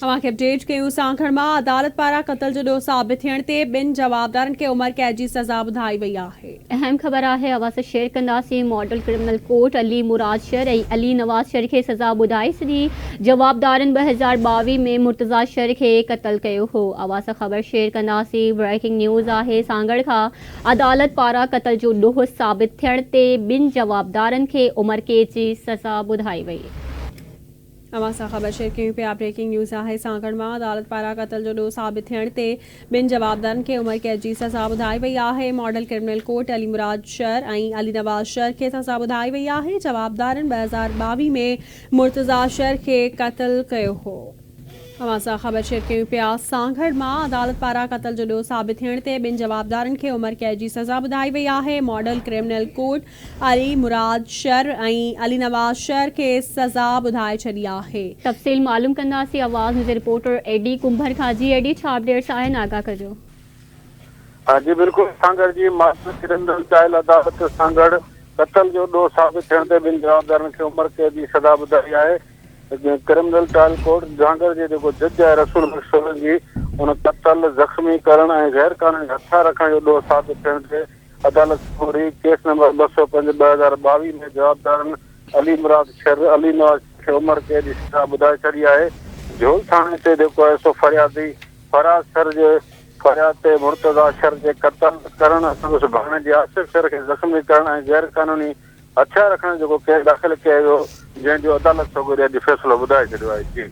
तव्हांखे अपडेट कयूं। सांखड़ मां अदालत पारां क़त्ल जो ॾोह साबित थियण ते ॿिनि जवाबदारनि खे उमिरि कैद जी सज़ा ॿुधाई वई आहे। अहम ख़बर आहे। आवाज़ शेयर कंदासीं। मॉडल क्रिमिनल कोर्ट अली मुराद शर ऐं अली नवाज़ शर खे सज़ा ॿुधाई छॾी। जवाबदारनि 2022 में मुर्तज़ा शर खे क़त्ल कयो हो। आवाज़ ख़बर शेयर कंदासीं। ब्रेकिंग न्यूज़ आहे। सांगड़ खां अदालत पारां क़त्ल जो ॾोह साबित थियण ते ॿिनि जवाबदारनि खे उमिरि कैद जी सज़ा ॿुधाई वई। असां ख़बर शेयर कयूं पिया। ब्रेकिंग न्यूज़ आहे। सांगड़ मां अदालत पारां क़त्ल जो ॾोह साबित थियण ते ॿिनि जवाबदारनि खे उमिरि कैद जी सज़ा ॿुधाई वई आहे। मॉडल क्रिमिनल कोर्ट अली मुराद शर ऐं अली नवाज़ शर खे सज़ा ॿुधाई वई आहे। जवाबदारनि 2022 में मुर्तज़ा शर खे क़त्ल कयो हो। असां ख़बर शेयर कयूं पिया। सांगड़ मां अदालत पारां क़त्ल जो ॾोह साबित थियण ते ॿिनि जवाबदारनि खे उमिरि कैद जी सज़ा ॿुधाई वई आहे। मॉडल क्रिमिनल कोर्ट अली मुराद शर ऐं अली नवाज़ शर खे सज़ा ॿुधाए छॾी आहे। तफ़सील मालूम कंदासीं। आवाज़ न्यूज़ रिपोर्टर एडी कुंभर खां। जी एडी, छा अपडेट्स आहिनि, आगाह कजो। हाँ जी बिल्कुल। सांगड़ जी मॉडल क्रिमिनल ट्रायल अदालत सांगड़ क़त्ल जो ॾोह साबित थियण ते ॿिनि जवाबदारनि खे उमिरि कैद जी सज़ा ॿुधाई आहे। क्रिमिनल ट्रायल कोर्ट सांगड़ जे जेको जज आहे रसूल बख्श जी उन क़त्ल ज़ख़्मी करण ऐं गैर क़ानूनी हथियार रखण जो ॾोह साबित थियण ते अदालत पूरी केस नंबर 205/2022 में जवाबदारनि अली मुराद शर अली नवाज़ खे उमिरि कैद जी सज़ा ॿुधाए छॾी आहे। झोल थाणे ते जेको आहे सो फरियादी फराज़ शर जे फरियाद ते मुर्तज़ा शर जे क़त्ल करण संदसि भाणे जे आसिफ़ शर खे ज़ख़्मी करण ऐं गैर क़ानूनी हथियार रखण जो केस दाख़िल कयो वियो, जंहिंजो अदालत सोगोरी अॼु फ़ैसिलो ॿुधाए छॾियो आहे। जी।